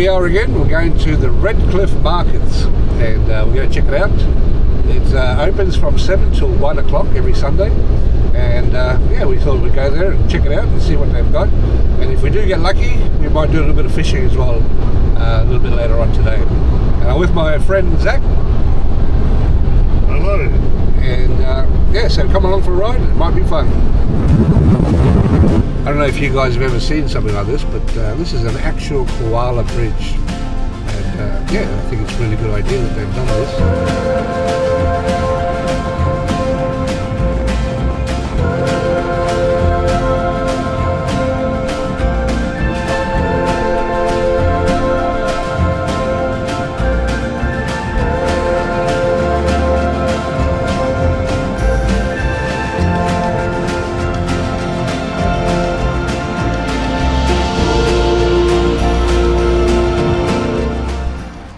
we are again. We're going to the Redcliffe Markets, and we're going to check it out. It opens from 7 till 1 o'clock every Sunday, and yeah, we thought we'd go there and check it out and see what they've got. And if we do get lucky, we might do a little bit of fishing as well a little bit later on today. And I'm with my friend Zach. Hello. And yeah, so come along for a ride. It might be fun. I don't know if you guys have ever seen something like this, but this is an actual koala bridge, and yeah, I think it's a really good idea that they've done this.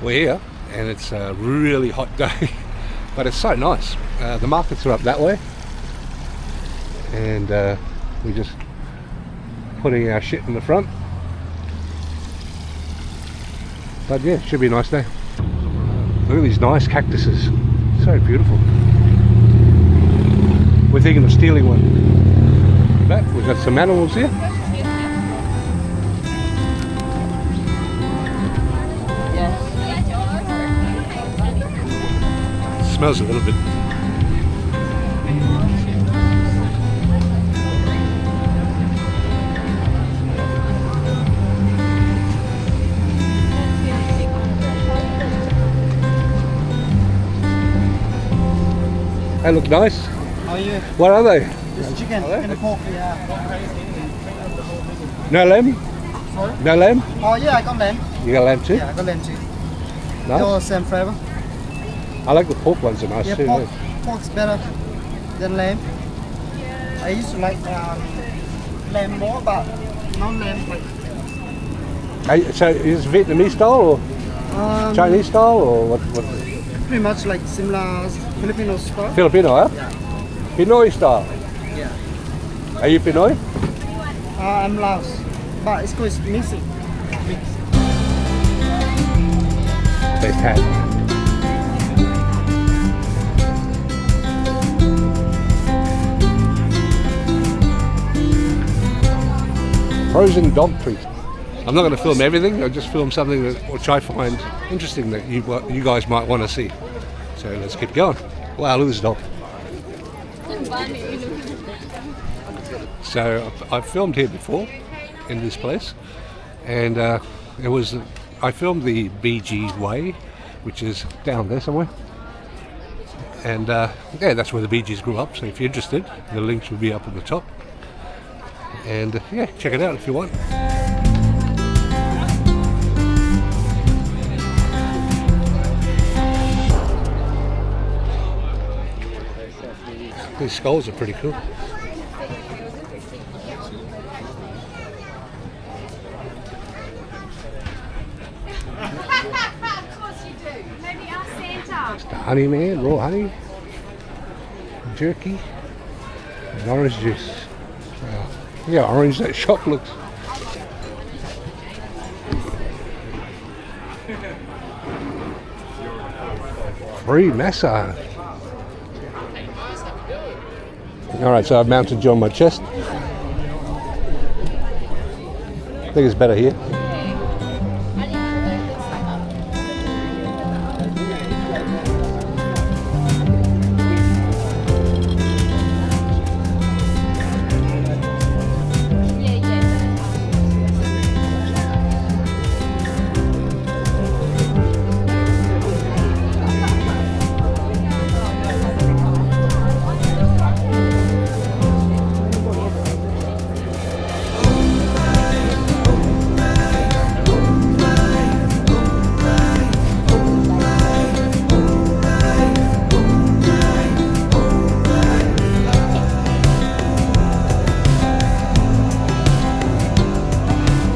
We're here, and it's a really hot day, but it's so nice. The markets are up that way, and we're just putting our shit in the front. But yeah, it should be a nice day. Look at these nice cactuses, so beautiful. We're thinking of stealing one. But we've got some animals here. Smells a little bit. They look nice. How are you? What are they? Just chicken and pork, yeah. No lamb? Sorry? No lamb? Oh yeah, I got lamb. You got lamb too? Yeah, I got lamb too. Nice. They're all the same flavour. I like the pork ones, are nice Yeah, too. pork's better than lamb. I used to like lamb more, but not lamb. Like, So is it Vietnamese style or Chinese style or what? pretty much like similar Filipino style. Filipino, huh? Yeah. Pinoy style. Yeah. Are you Pinoy? I'm Laos, but it's called mixing. They had. Frozen dog treat. I'm not going to film everything. I'll just film something that which I find interesting that you guys might want to see. So let's keep going. Wow, look at this dog. So I've filmed here before in this place, and I filmed the BG's Way, which is down there somewhere. And yeah, that's where the Bee Gees grew up. So if you're interested, the links will be up at the top. And yeah, check it out if you want. These skulls are pretty cool. It's the honey man, raw honey, jerky, and orange juice. Wow. Yeah, orange that shop looks. Free massage. Alright, so I've mounted you on my chest. I think it's better here.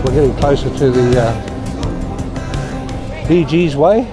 We're getting closer to the BG's Way.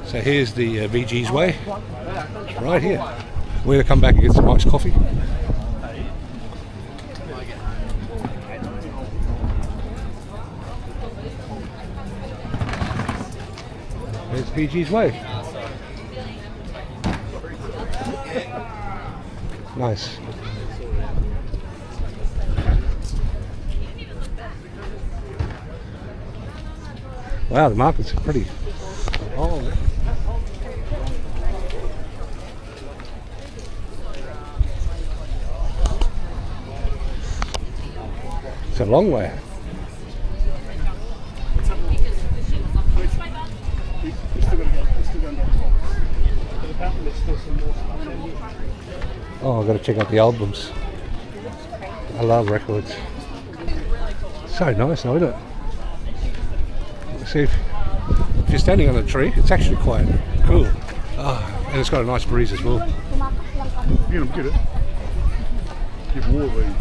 So here's the VG's Way. It's right here. We're going to come back and get some iced coffee. There's VG's Way. Nice. Wow, the markets are pretty. Oh. It's a long way. Oh, I've got to check out the albums. I love records. So nice, though, isn't it? See, if you're standing on a tree, it's actually quite cool. And it's got a nice breeze as well. Get them, get it. Get more of these.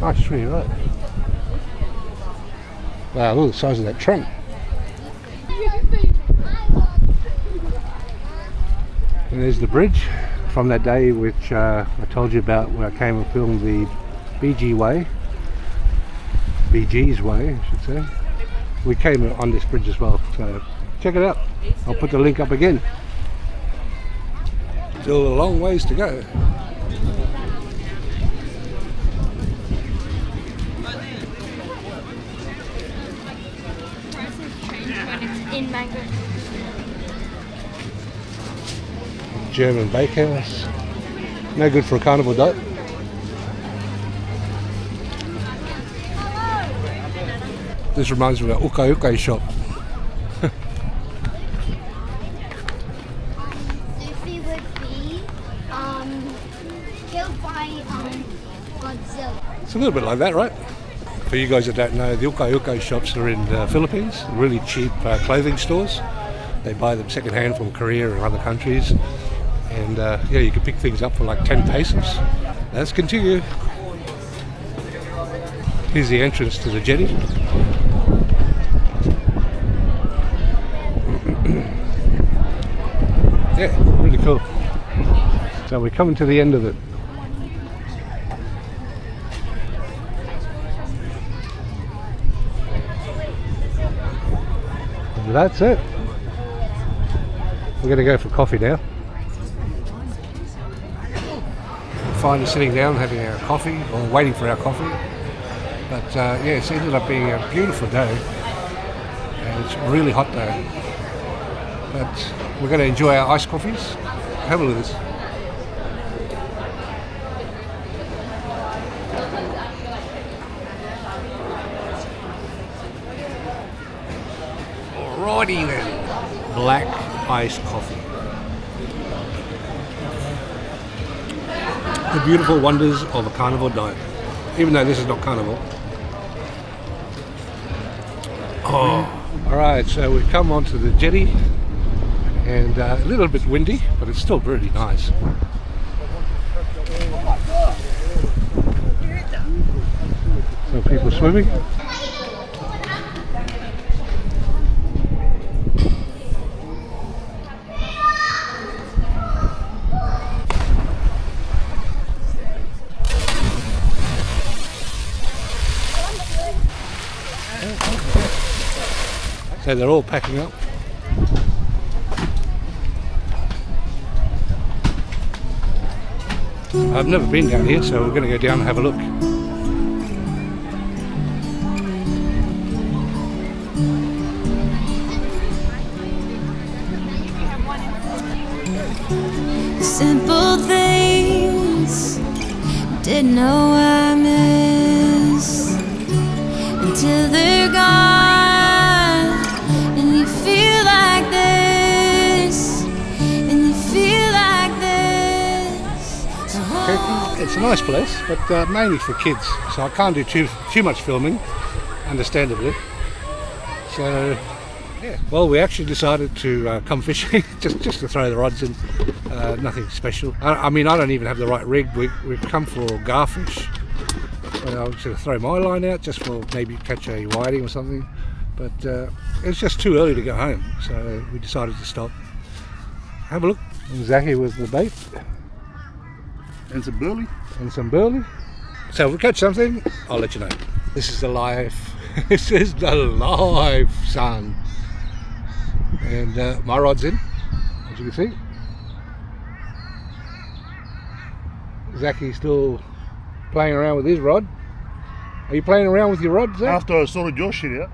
Nice tree, right? Wow, look at the size of that trunk. And there's the bridge from that day which I told you about, where I came and filmed the VG's Way, I should say. We came on this bridge as well, so check it out. I'll put the link up again. Still a long ways to go. In mango. German bakehouse. No good for a carnival diet. This reminds me of an uka shop. Luffy would be killed by Godzilla. It's a little bit like that, right? For you guys that don't know, the uka shops are in the Philippines, really cheap clothing stores. They buy them second-hand from Korea and other countries. And yeah, you can pick things up for like 10 pesos. Let's continue. Here's the entrance to the jetty. Yeah, really cool. So we're coming to the end of it. And that's it. We're going to go for coffee now. Finally sitting down having our coffee, or waiting for our coffee. But yeah, it's ended up being a beautiful day. And it's a really hot day. But we're going to enjoy our iced coffees. Have a look at this. Alrighty then. Black iced coffee. The beautiful wonders of a carnival diet. Even though this is not carnival. Oh. Alright, so we've come onto the jetty. And a little bit windy, but it's still really nice. So people swimming. So they're all packing up. I've never been down here, so we're going to go down and have a look. Simple things didn't know I miss until they're gone, and you feel like this, and you feel like this. It's a nice place, but mainly for kids, so I can't do too much filming, understandably. So, yeah. Well, we actually decided to come fishing, just to throw the rods in. Nothing special. I mean, I don't even have the right rig. We've come for garfish. But I was going to throw my line out just for maybe catch a whiting or something. But it's just too early to go home, so we decided to stop. Have a look. Zachy with the bait. And some burley. And some burley. So if we catch something, I'll let you know. This is the life. This is the life, son. And my rod's in, as you can see. Zachy's still playing around with his rod. Are you playing around with your rod, Zach? After I sorted your shit out.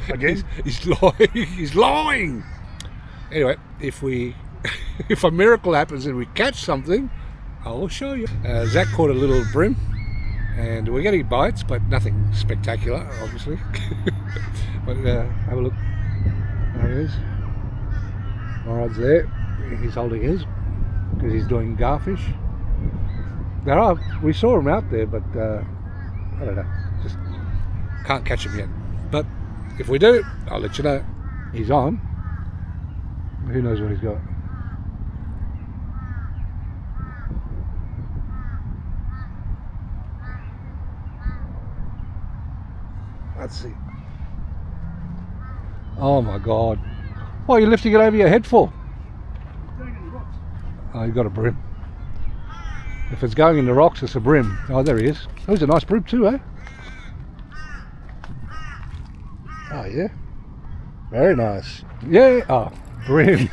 Again? He's lying. He's lying. Anyway, if a miracle happens and we catch something, I will show you. Zach caught a little brim, and we're getting bites, but nothing spectacular, obviously. But have a look. There it is. My rod's there. He's holding his because he's doing garfish. We saw him out there, but I don't know. Just can't catch him yet. But if we do, I'll let you know. He's on. Who knows what he's got? Let's see. Oh my God. What are you lifting it over your head for? Oh, you got a brim. If it's going in the rocks, it's a brim. Oh, there he is. Oh, he's a nice brim too, eh? Oh, yeah. Very nice. Yeah. Oh, brim.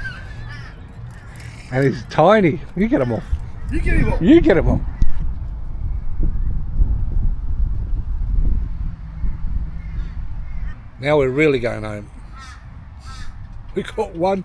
And he's tiny. You get him off. You get him off. You get him off. Now we're really going home. We caught one